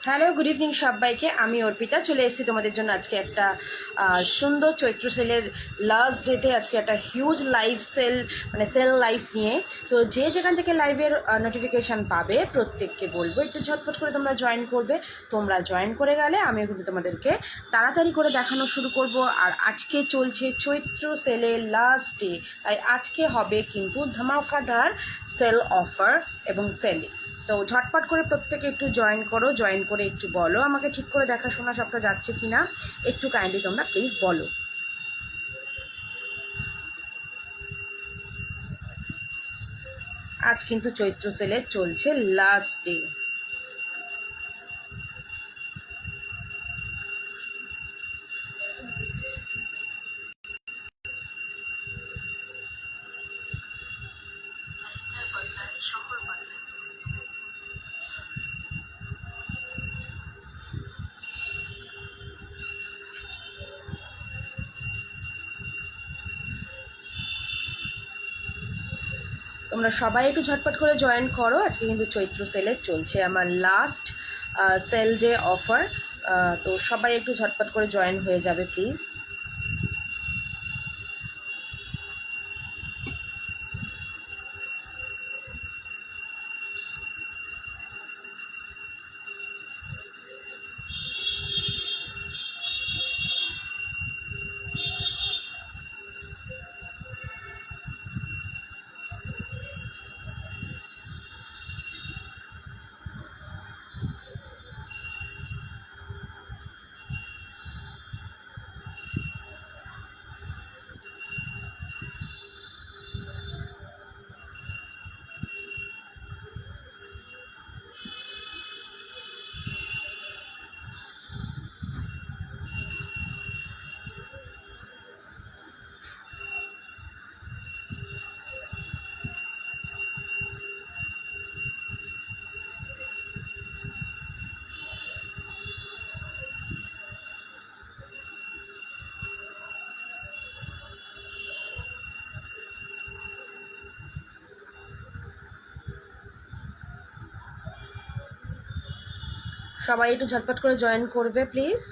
Hello, good evening সবাইকে। আমি অর্পিতা চলে এসেছি তোমাদের জন্য আজকে একটা সুন্দর চৈত্র সেলের লাস্ট ডেতে আজকে একটা হিউজ লাইভ সেল মানে সেল লাইভ নিয়ে। তো যে যেখান থেকে লাইভের নোটিফিকেশান পাবে প্রত্যেককে বলবো একটু ঝটপট করে তোমরা জয়েন করবে। তোমরা জয়েন করে গেলে আমিও কিন্তু তোমাদেরকে তাড়াতাড়ি করে দেখানো শুরু করব। আর আজকে চলছে চৈত্র সেলের লাস্ট ডে, তাই আজকে হবে কিন্তু ধামাকাদার সেল অফার এবং সেলিং। তো ঝটপট করে প্রত্যেকে একটু জয়েন করো, জয়েন করে একটু বলো আমাকে ঠিক করে দেখাশোনা সবটা যাচ্ছে কি না, একটু কাইন্ডলি তোমরা প্লিজ বলো। আজ কিন্তু চৈত্র সেলে চলছে লাস্ট ডে। তোমরা সবাই একটু ঝটপট করে জয়েন করো। আজকে কিন্তু চৈত্র সেলে চলছে আমার লাস্ট সেল ডে অফার। তো সবাই একটু ঝটপট করে জয়েন হয়ে যাবে প্লিজ। সবাই একটু ঝটপট করে জয়েন করবে প্লিজ।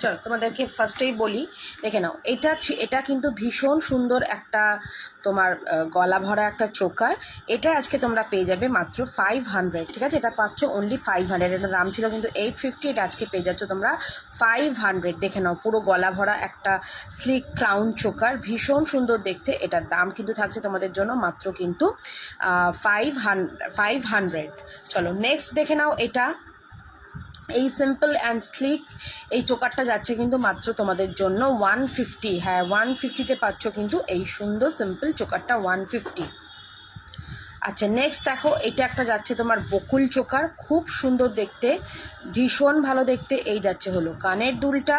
চলো তোমাদেরকে ফার্স্টেই বলি, দেখে নাও। এটা কিন্তু ভীষণ সুন্দর একটা তোমার গলা ভরা একটা চোকার। এটা আজকে তোমরা পেয়ে যাবে মাত্র 500, ঠিক আছে? এটা পাচ্ছ অনলি 500। এটার দাম ছিল কিন্তু 850, এটা আজকে পেয়ে যাচ্ছ তোমরা 500। দেখে নাও, পুরো গলা ভরা একটা স্লিক ক্রাউন চোকার, ভীষণ সুন্দর দেখতে। এটার দাম কিন্তু থাকছে তোমাদের জন্য মাত্র কিন্তু 500। চলো নেক্সট দেখে নাও। এটা এই সিম্পল অ্যান্ড স্লিক এই চোকারটা যাচ্ছে কিন্তু মাত্র তোমাদের জন্য 150। হ্যাঁ, 150-তে পাচ্ছ কিন্তু এই সুন্দর সিম্পল চোকারটা 150। আচ্ছা নেক্সট দেখো, এটা একটা যাচ্ছে তোমার বকুল চোকার, খুব সুন্দর দেখতে, ভীষণ ভালো দেখতে। এই যাচ্ছে হলো কানের দুলটা,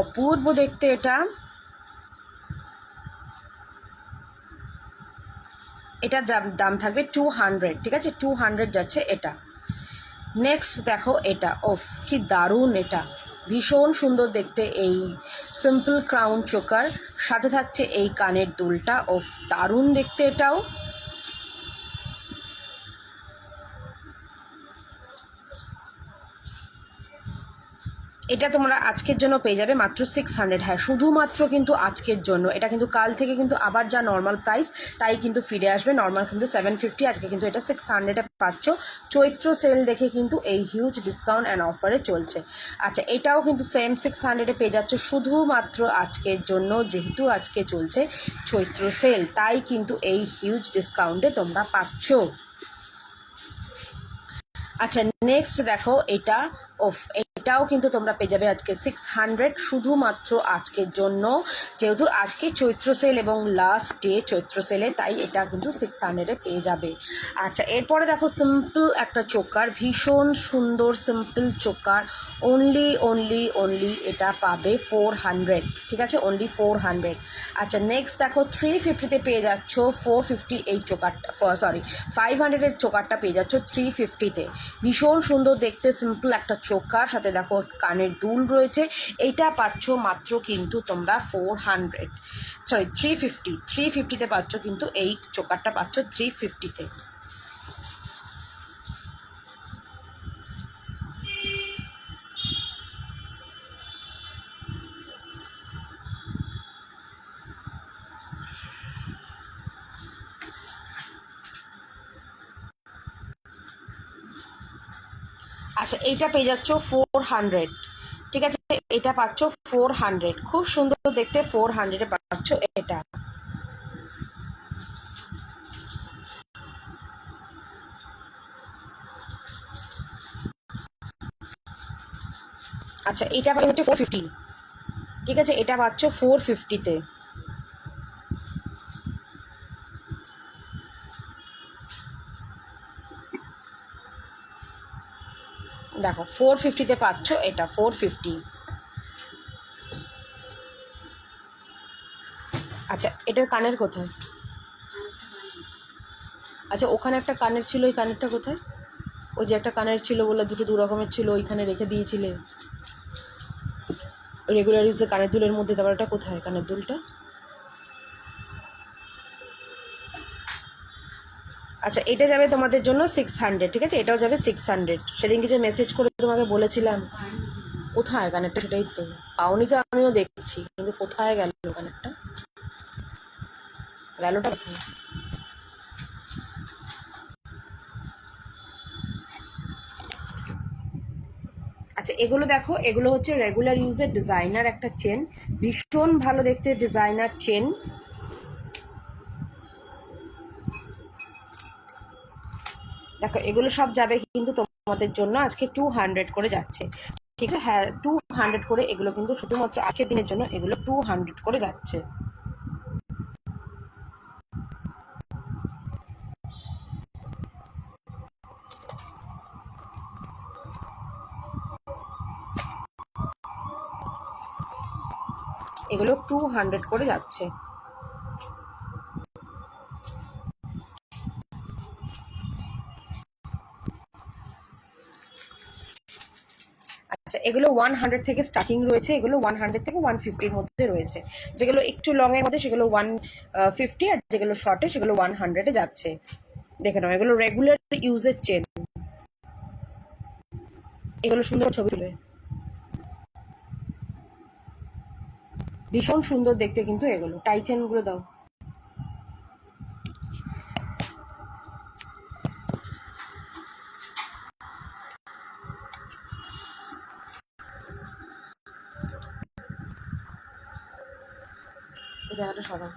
অপূর্ব দেখতে এটা। এটার দাম থাকবে 200, ঠিক আছে? 200 যাচ্ছে এটা। নেক্সট দেখো, এটা ওফ কি দারুণ, এটা ভীষণ সুন্দর দেখতে। এই সিম্পল ক্রাউন চোকার সাথে থাকছে এই কানের দুলটা, ওফ দারুণ দেখতে এটাও। এটা তোমরা আজকের জন্য পেয়ে যাবে মাত্র 600। হ্যাঁ, শুধুমাত্র কিন্তু আজকের জন্য। এটা কিন্তু কাল থেকে কিন্তু আবার যা নর্মাল প্রাইস তাই কিন্তু ফিরে আসবে। নর্মাল কিন্তু 750, আজকে কিন্তু এটা 600-এ পাচ্ছ। চৈত্র সেল দেখে কিন্তু এই হিউজ ডিসকাউন্ট অ্যান্ড অফারে চলছে। আচ্ছা, এটাও কিন্তু সেম 600-এ পেয়ে যাচ্ছ শুধুমাত্র আজকের জন্য। যেহেতু আজকে চলছে চৈত্র সেল তাই কিন্তু এই হিউজ ডিসকাউন্টে তোমরা পাচ্ছ। আচ্ছা, নেক্সট দেখো এটা এটাও কিন্তু তোমরা পেয়ে যাবে আজকে 600 শুধুমাত্র আজকের জন্য। যেহেতু আজকে চৈত্র সেল এবং লাস্ট ডে চৈত্র সেলে তাই এটা কিন্তু 600-এ পেয়ে যাবে। আচ্ছা, এরপরে দেখো সিম্পল একটা চোকার, ভীষণ সুন্দর সিম্পল চোকার, অনলি এটা পাবে 400। ঠিক আছে, অনলি 400। আচ্ছা, নেক্সট দেখো 350-তে পেয়ে যাচ্ছ 450 এই চোকারটা, সরি 500-এর চোকারটা পেয়ে যাচ্ছ 350-তে। ভীষণ সুন্দর দেখতে সিম্পল একটা চোকার, সাথে দেখো কানের দুল রয়েছে। এইটা পাচ্ছ মাত্র কিন্তু তোমরা 400, সরি 350-তে পাচ্ছ কিন্তু এই চোকারটা পাচ্ছ 350-তে। আচ্ছা, এইটা পেয়ে যাচ্ছ 400। ঠিক আছে, এটা পাচ্ছ 400, খুব সুন্দর দেখতে 400-এ পাচ্ছ এটা। আচ্ছা, এটা পাবে হচ্ছে 450। ঠিক আছে, এটা পাচ্ছ 450-তে। দেখো 450-তে পাচ্ছ এটা 450। আচ্ছা, এটার কানের কোথায়? আচ্ছা, ওখানে একটা কানের ছিল, ওই কানেরটা কোথায়? ওই যে একটা কানের ছিল বলে দুটো দু রকমের ছিল, ওইখানে রেখে দিয়েছিলে রেগুলার ইউজে কানের দুলের মধ্যে। তারপর এটা কোথায় কানের দুলটা? আচ্ছা, এটা যাবে তোমাদের জন্য 600। ঠিক আছে, এটাও যাবে 600। সেদিন কিছু মেসেজ করে তোমাকে বলেছিলাম কোথায় কানেরটা, সেটাই তো পাওনি। তো আমিও দেখছি, কিন্তু কোথায় গেল কানেরটা, গেলটা কোথায়? আচ্ছা, এগুলো দেখো, এগুলো হচ্ছে রেগুলার ইউজের ডিজাইনার একটা চেন, ভীষণ ভালো দেখতে ডিজাইনার চেন। দেখো, এগুলো সব যাবে কিন্তু তোমাদের জন্য আজকে 200 করে যাচ্ছে। ঠিক আছে, হ্যাঁ 200 করে এগুলো কিন্তু শুধুমাত্র আজকের দিনের জন্য এগুলো 200 করে যাচ্ছে। এগুলো 200 করে যাচ্ছে। আচ্ছা, এগুলো 100 থেকে স্টার্টিং রয়েছে, এগুলো 100 থেকে 150-র মধ্যে রয়েছে। যেগুলো একটু লং এর মধ্যে সেগুলো 150, আর যেগুলো শর্টে সেগুলো 100-এ যাচ্ছে। দেখে নাও, এগুলো রেগুলার ইউজের চেন। এগুলো সুন্দর ছবি তুলে, ভীষণ সুন্দর দেখতে কিন্তু এগুলো। টাই চেন গুলো দাও। এই জায়গাটা সরাও।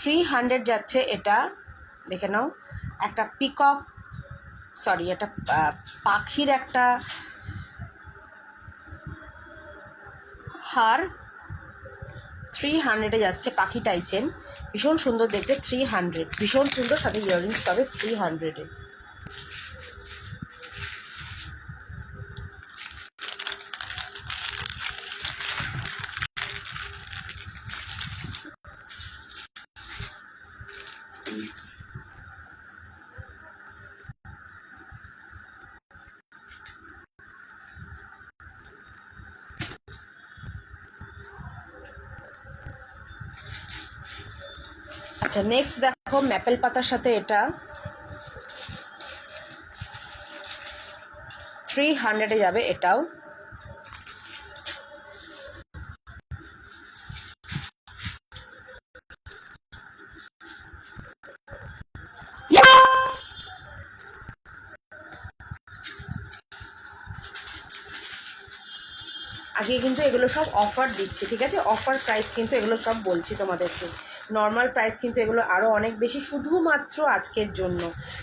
$300 যাচ্ছে এটা, দেখে নাও। একটা পিকক, সরি একটা পাখির একটা হার 300-এ যাচ্ছে, পাখি টাইচেন, ভীষণ সুন্দর দেখতে 300, ভীষণ সুন্দর, সাথে ইয়াররিংস পাবে 300-এ। আচ্ছা, নেক্সট দেখো ম্যাপেল পাতার সাথে এটা 300-এ যাবে এটাও। আজকে কিন্তু এগুলো সব অফার দিচ্ছি, ঠিক আছে? অফার প্রাইস কিন্তু এগুলো সব বলছি তোমাদেরকে। নর্মাল প্রাইস কিন্তু এগুলো আরও অনেক বেশি, শুধুমাত্র আজকের জন্য,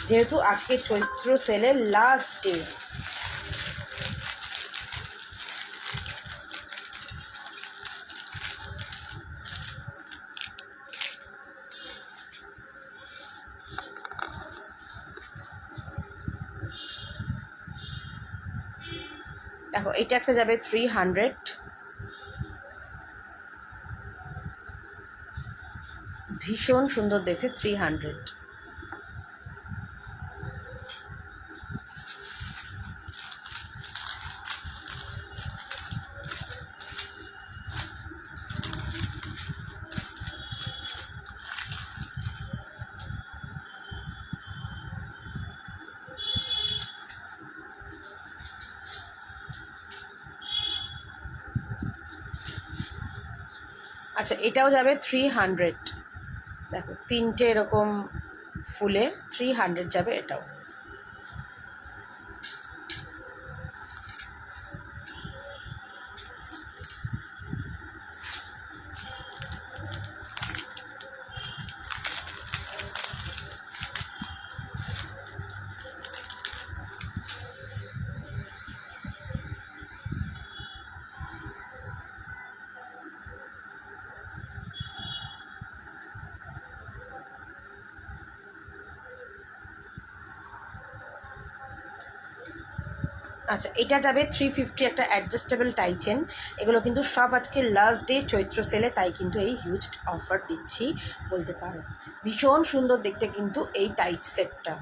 যেহেতু আজকে চৈত্র সেলের লাস্ট ডে। দেখো এটা একটা যাবে 300, ভীষণ সুন্দর দেখতে, 300। আচ্ছা, এটাও যাবে 300। দেখো তিনটে এরকম ফুলে 300 যাবে এটাও। আচ্ছা, এটা যাবে 350, একটা অ্যাডজাস্টেবল টাইচেন। এগুলো কিন্তু সব আজকে লাস্ট ডে চৈত্র সেলে, তাই কিন্তু এই হিউজ অফার দিচ্ছি বলতে পারো। ভীষণ সুন্দর দেখতে কিন্তু এই টাইচ সেটটা।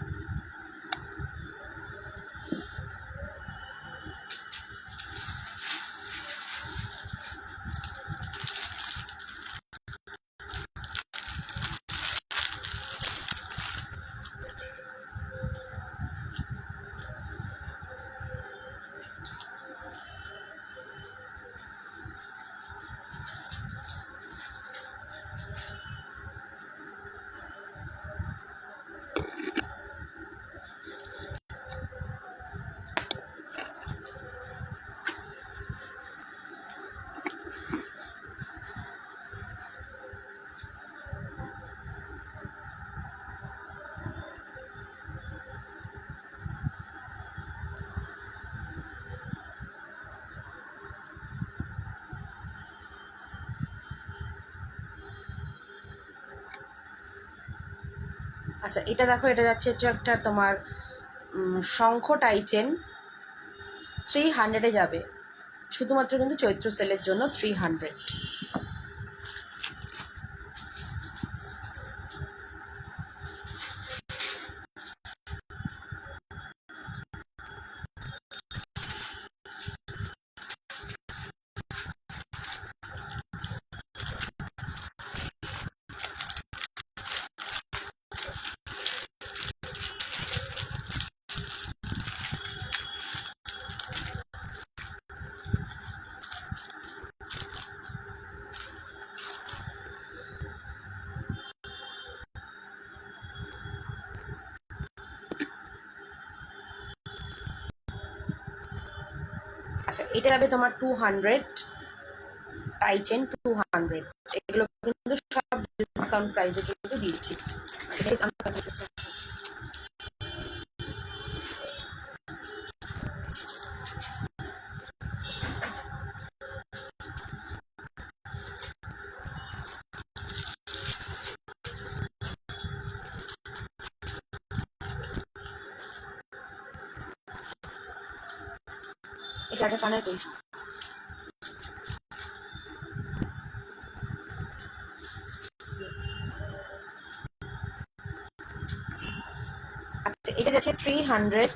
আচ্ছা, এটা দেখো, এটা যাচ্ছে হচ্ছে একটা তোমার শঙ্খ টাইচেন, 300-এ যাবে, শুধুমাত্র কিন্তু চৈত্র সেলের জন্য 300। আচ্ছা, এটা যাবে তোমার 200, টাইচেন 200। এগুলো কিন্তু সব ডিসকাউন্ট প্রাইসে কিন্তু দিচ্ছি। এটা একটা কানের দুল। আচ্ছা, এটা যাচ্ছে 300।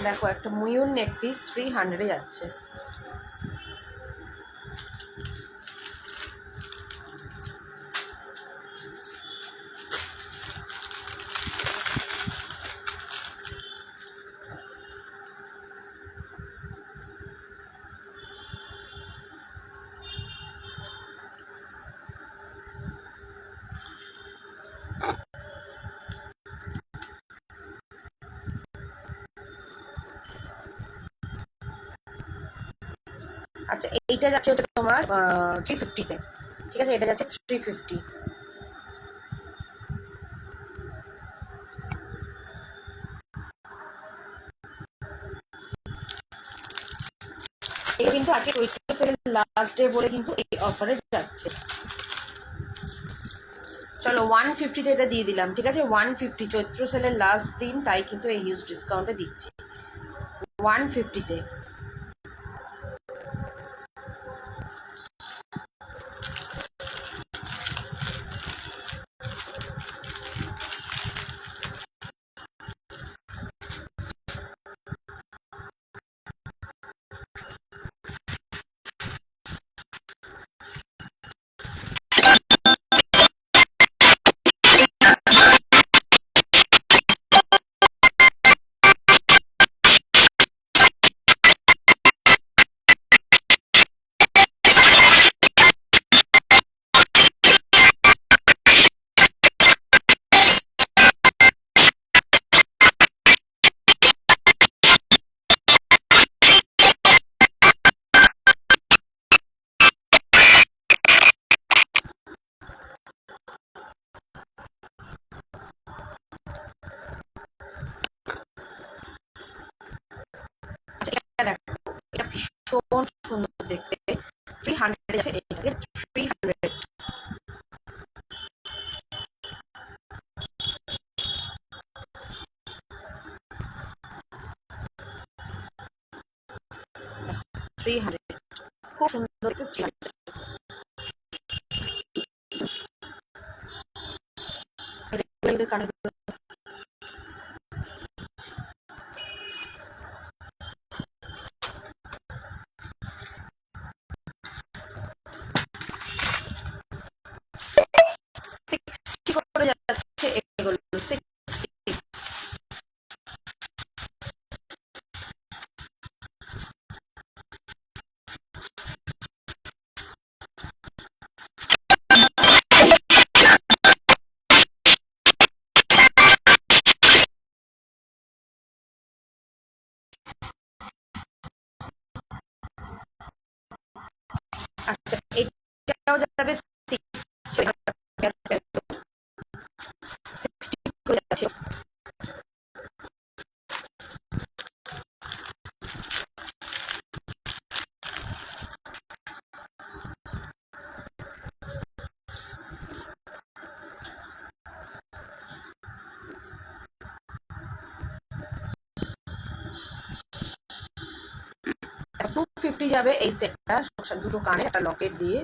দেখো একটা ময়ূর নেক পিস 300-এ যাচ্ছে। আচ্ছা এইটা যাচ্ছে হচ্ছে তোমার 350-তে, ঠিক আছে, এটা যাচ্ছে 350। এটা কিন্তু আজকে চৈত্র সেলের লাস্ট ডে বলে কিন্তু এই অফারে যাচ্ছে। চলো 150-তে এটা দিয়ে দিলাম, ঠিক আছে, 150 চৈত্র সেলের লাস্ট দিন, তাই কিন্তু এই হিউজ ডিসকাউন্টে দিচ্ছি 150-তে। দেখো এটা ভীষণ সুন্দর দেখতে, 300 আছে, এটাকে 300। খুব সুন্দর দেখতে 300। করে যাচ্ছে এগুলো 60। আচ্ছা এটাও যাবে 60 করে যাচ্ছে। টু ফিফটি যাবে এই সেটটা, দুটো কানে একটা লকেট দিয়ে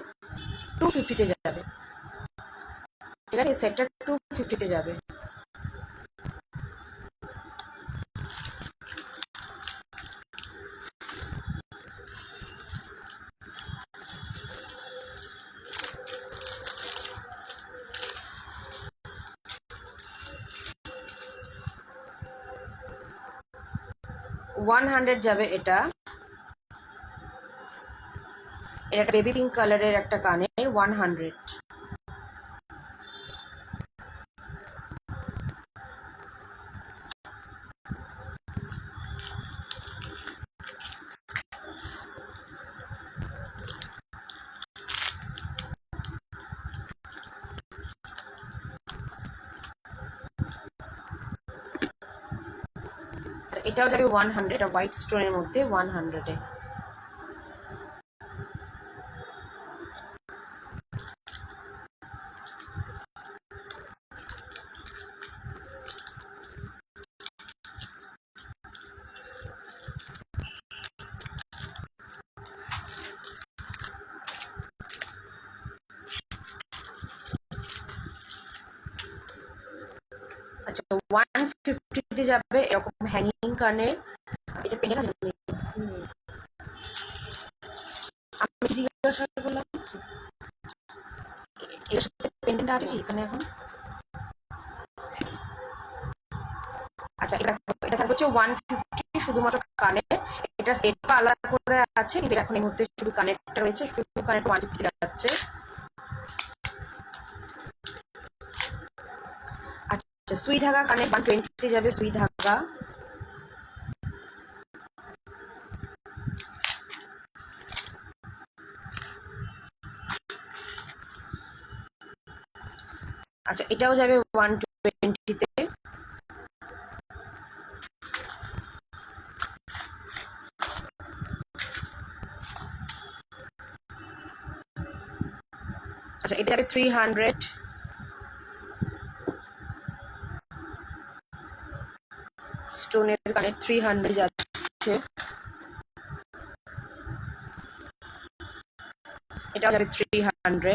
250-তে যাবে, ঠিক আছে, সেটটা 250-তে যাবে। ওয়ান 100 যাবে এটা, এটা বেবি পিঙ্ক কালারের একটা কানের 100। এটাও যাবে 100, এটা হোয়াইট স্টোনের মধ্যে 100-এ। আচ্ছা 150-তে যাবে এরকম হ্যাঙ্গিং কানের এটা পেন্ডেন্ট আছে নাকি? আমি জিজ্ঞাসা করলাম এর সাথে পেন্ডেন্ট আছে কি এখানে এখন? আচ্ছা, এটা থাকবে হচ্ছে 150 শুধুমাত্র কানের। এটা সেটটা আলাদা করে আছে, কিন্তু এখন এই মুহূর্তে শুধু কানেরটা রয়েছে, শুধু কানেরটা 150 যাচ্ছে। আচ্ছা, সুই ধাগা কানের 120 যাবে সুই ধাগা। আচ্ছা, এটাও যাবে 120-তে। আচ্ছা, এটা যাবে 300। স্টোনের কানের 300 যাচ্ছে। এটাও যাবে 300।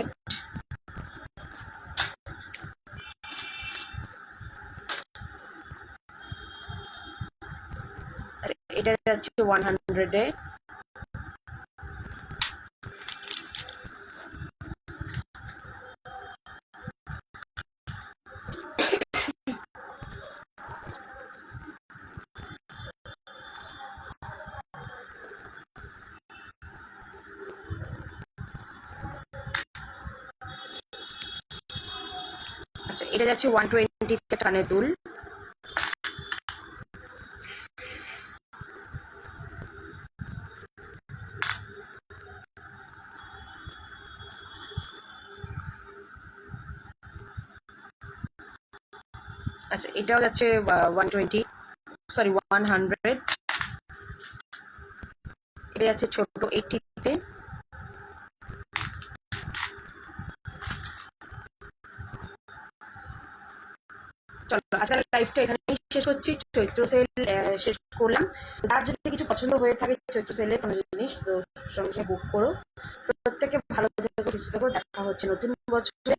এটা যাচ্ছে 100-এ। আচ্ছা, এটা যাচ্ছে 120-তে কানের দুল। আচ্ছা, এটাও যাচ্ছে 120, সরি 100। এটা যাচ্ছে ছোট 80-তে। চলো, আজকাল লাইফটা এখানেই শেষ করছি। চৈত্র সেল শেষ করলাম। তার যদি কিছু পছন্দ হয়ে থাকে চৈত্র সেলে কোনো জিনিস, তো সঙ্গে সঙ্গে বুক করো। প্রত্যেকে ভালো থেকো, সুস্থ থেকো। দেখা হচ্ছে নতুন বছরে।